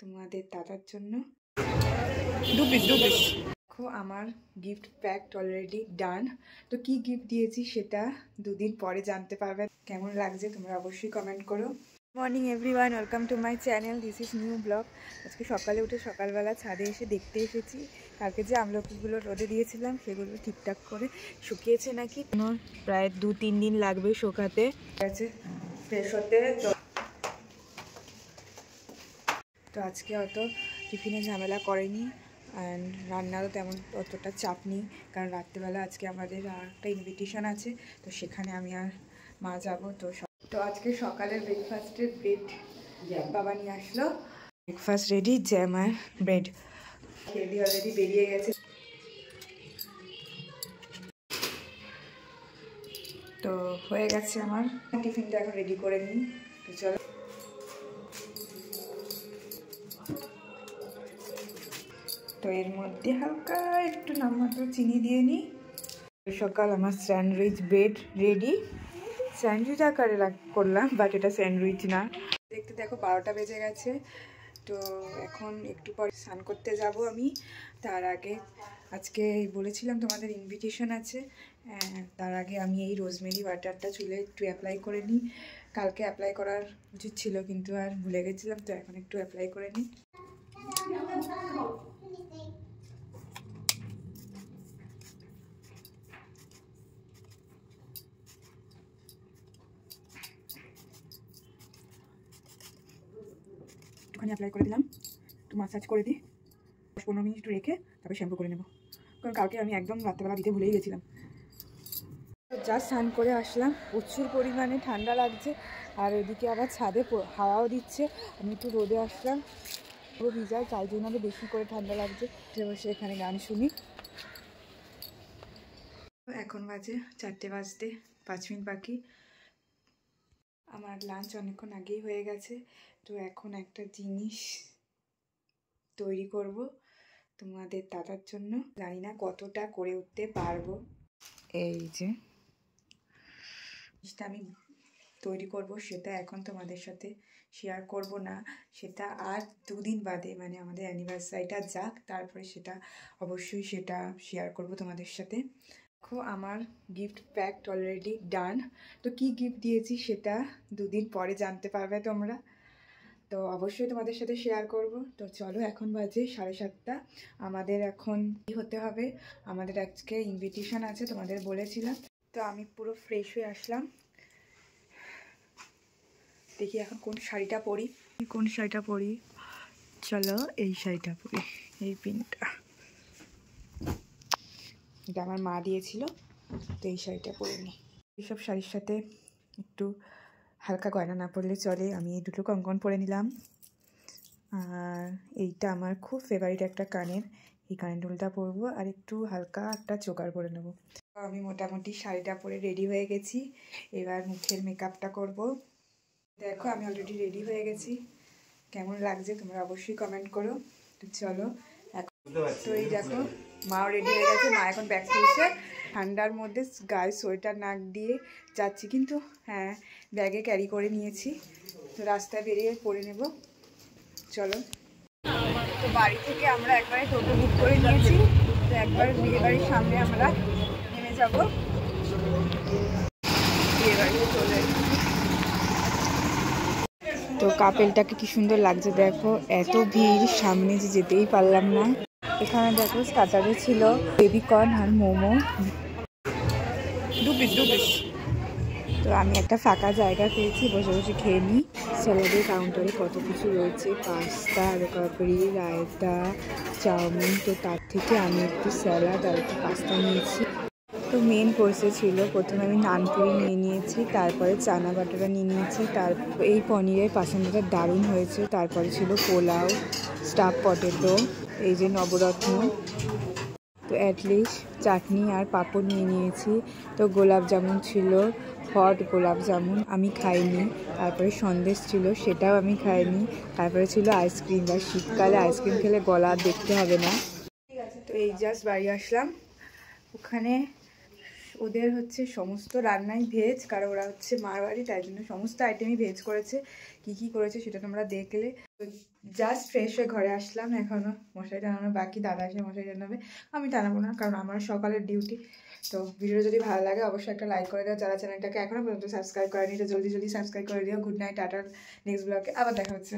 তোমাদের দাদার জন্য 2 পিস দেখো আমার গিফট প্যাকড অলরেডি ডান। তো কি গিফট দিয়েছি সেটা দুদিন পরে জানতে পারবে। কেমন লাগছে তোমরা অবশ্যই কমেন্ট করো। Morning everyone, welcome to my channel, this is new blog. আজকে সকালে উঠে সকালবেলা ছাদে এসে দেখতে এসেছি কালকে যে আমলকিগুলো রোদে দিয়েছিলাম সেগুলো ঠিকঠাক করে শুকিয়েছে নাকি। প্রায় 2-3 দিন লাগবে শুকাতে, আছে ফ্রেশ হতে। তো আজকে অত টিফিনে ঝামেলা করেনি অ্যান্ড রান্নারও তেমন অতটা চাপ নেই, কারণ রাত্রেবেলা আজকে আমাদের আর একটা ইনভিটেশন আছে, তো সেখানে আমি আর মা যাবো। তো আজকে সকালের ব্রেকফাস্টের ব্রেড বাবা নিয়ে আসলো। ব্রেকফাস্ট রেডি, জ্যাম আর ব্রেড খেয়ে অলরেডি বেরিয়ে গেছে। তো হয়ে গেছে আমার টিফিনটা, এখন রেডি করে নিই। তো চলো, তো এর মধ্যে হালকা একটু নামমাত্র চিনি দিয়ে নিই। সকাল আমার স্যান্ডউইচ ব্রেড রেডি। স্যান্ডউইচ আকারে করলাম, বাট এটা স্যান্ডউইচ না। দেখতে দেখো 12টা বেজে গেছে। তো এখন একটু পর স্নান করতে যাব আমি। তার আগে আজকে বলেছিলাম তোমাদের ইনভিটেশন আছে, তার আগে আমি এই রোজমেরি ওয়াটারটা চুলে একটু অ্যাপ্লাই করে নিই। কালকে অ্যাপ্লাই করার উচিত ছিল কিন্তু আর ভুলে গেছিলাম, তো এখন একটু অ্যাপ্লাই করে নিই। ওখানে অ্যাপ্লাই করে দিলাম, একটু মাসাজ করে দিই, 10-15 মিনিট একটু রেখে তারপরে শ্যাম্পু করে নেব, কারণ কালকে আমি একদম রাত্রেবেলা দিতে ভুলেই গেছিলাম। জাস্ট স্নান করে আসলাম, প্রচুর পরিমাণে ঠান্ডা লাগছে, আর এদিকে আবার ছাদে হাওয়াও দিচ্ছে। আমি একটু রোদে আসলাম, পুরো ভিজাই, তাই জন্য আরও বেশি করে ঠান্ডা লাগছে। বসে এখানে গান শুনি। এখন বাজে 4টে বাজতে 5 মিনিট বাকি। আমার লাঞ্চ অনেকক্ষণ আগেই হয়ে গেছে। তো এখন একটা জিনিস তৈরি করব তোমাদের দাদার জন্য, জানি না কতটা করে উঠতে পারবো। এই যে জিনিসটা আমি তৈরি করব সেটা এখন তোমাদের সাথে শেয়ার করব না, সেটা আর 2 দিন বাদে, মানে আমাদের অ্যানিভার্সারিটা যাক, তারপরে সেটা অবশ্যই সেটা শেয়ার করব তোমাদের সাথে। দেখো আমার গিফট প্যাকড অলরেডি ডান। তো কি গিফট দিয়েছি সেটা 2 দিন পরে জানতে পারবে তোমরা, তো অবশ্যই তোমাদের সাথে শেয়ার করব। তো চলো, এখন বাজে 7:30। আমাদের এখন কি হতে হবে, আমাদের আজকে ইনভিটেশন আছে তোমাদের বলেছিলাম। তো আমি পুরো ফ্রেশ হয়ে আসলাম, দেখি এখন কোন শাড়িটা পরি। চলো এই শাড়িটা পরি, এই পিনটা, এটা আমার মা দিয়েছিল, তো এই শাড়িটা পরে নিই। এইসব শাড়ির সাথে একটু হালকা গয়না না পরলে চলে, আমি এই দুটো কঙ্কন পরে নিলাম। আর এইটা আমার খুব ফেভারিট একটা কানের, এই কানের দুলটা পরবো, আর একটু হালকা একটা চোকার পরে নেবো। আমি মোটামুটি শাড়িটা পরে রেডি হয়ে গেছি, এবার মুখের মেকআপটা করব। দেখো আমি অলরেডি রেডি হয়ে গেছি, কেমন লাগছে তোমরা অবশ্যই কমেন্ট করো। তো চলো এখন, তো এই দেখো মাও রেডি হয়ে গেছে, মা এখন ব্যাগ খুলছে। ঠান্ডার মধ্যে গায়ে সোয়েটার নাক দিয়ে যাচ্ছি, কিন্তু হ্যাঁ ব্যাগে ক্যারি করে নিয়েছি, তো রাস্তায় বেরিয়ে পরে নেব। চলো, তো বাড়ি থেকে আমরা একবারে টোটো বুক করে নিয়েছি, তো একবার বিয়ে বাড়ির সামনে আমরা নেমে যাব। বিয়ে বাড়িতে চলে তো কাপেলটাকে কি সুন্দর লাগছে দেখো, এত ভিড়, সামনে যে যেতেই পারলাম না। এখানে দেখো স্টার্টারে ছিল বেবিকর্ন আর মোমো, 2 পিস। তো আমি একটা ফাঁকা জায়গা পেয়েছি, বসে বসে খেয়ে নিই। স্যালাডের কাউন্টারে কত কিছু রয়েছে, পাস্তা, আলু কাবড়ি, রায়তা, চাউমিন। তো তার থেকে আমি একটু স্যালাড আর একটু পাস্তা নিয়েছি। তো মেন কোর্সে ছিল, প্রথমে আমি নানপুরি নিয়ে নিয়েছি, তারপরে চানা বাটারা নিয়ে নিয়েছি, তারপর এই পনিরের পাসানটা দারুণ হয়েছে। তারপরে ছিল পোলাও, স্টাফ পটেটো, এই যে নবরত্ন, তো অ্যাটলিস্ট চাটনি আর পাঁপড় নিয়ে নিয়েছি। তো গোলাপ জামুন ছিল, হট গোলাপ জামুন, আমি খাইনি। তারপরে সন্দেশ ছিল, সেটাও আমি খাইনি। তারপরে ছিল আইসক্রিম, বা শীতকালে আইসক্রিম খেলে গলা দেখতে হবে না। তো এই জাস্ট বাড়ি আসলাম, ওখানে ওদের হচ্ছে সমস্ত রান্নাই ভেজ, কারণ ওরা হচ্ছে মারবাড়ি, তাই জন্য সমস্ত আইটেমই ভেজ করেছে। কি কি করেছে সেটা তোমরা দেখলে। জাস্ট ফ্রেশ হয়ে ঘরে আসলাম, এখনও মশারি টানানো বাকি, দাদা এসে মশারি টানাবে, আমি টানাবো না কারণ আমার সকালের ডিউটি। তো ভিডিও যদি ভালো লাগে অবশ্যই একটা লাইক করে দাও, যারা চ্যানেলটাকে এখনও পর্যন্ত সাবস্ক্রাইব করেনি তো জলদি জলদি সাবস্ক্রাইব করে দিও। গুড নাইট, টাটা, নেক্সট ব্লগে আবার দেখা হচ্ছে।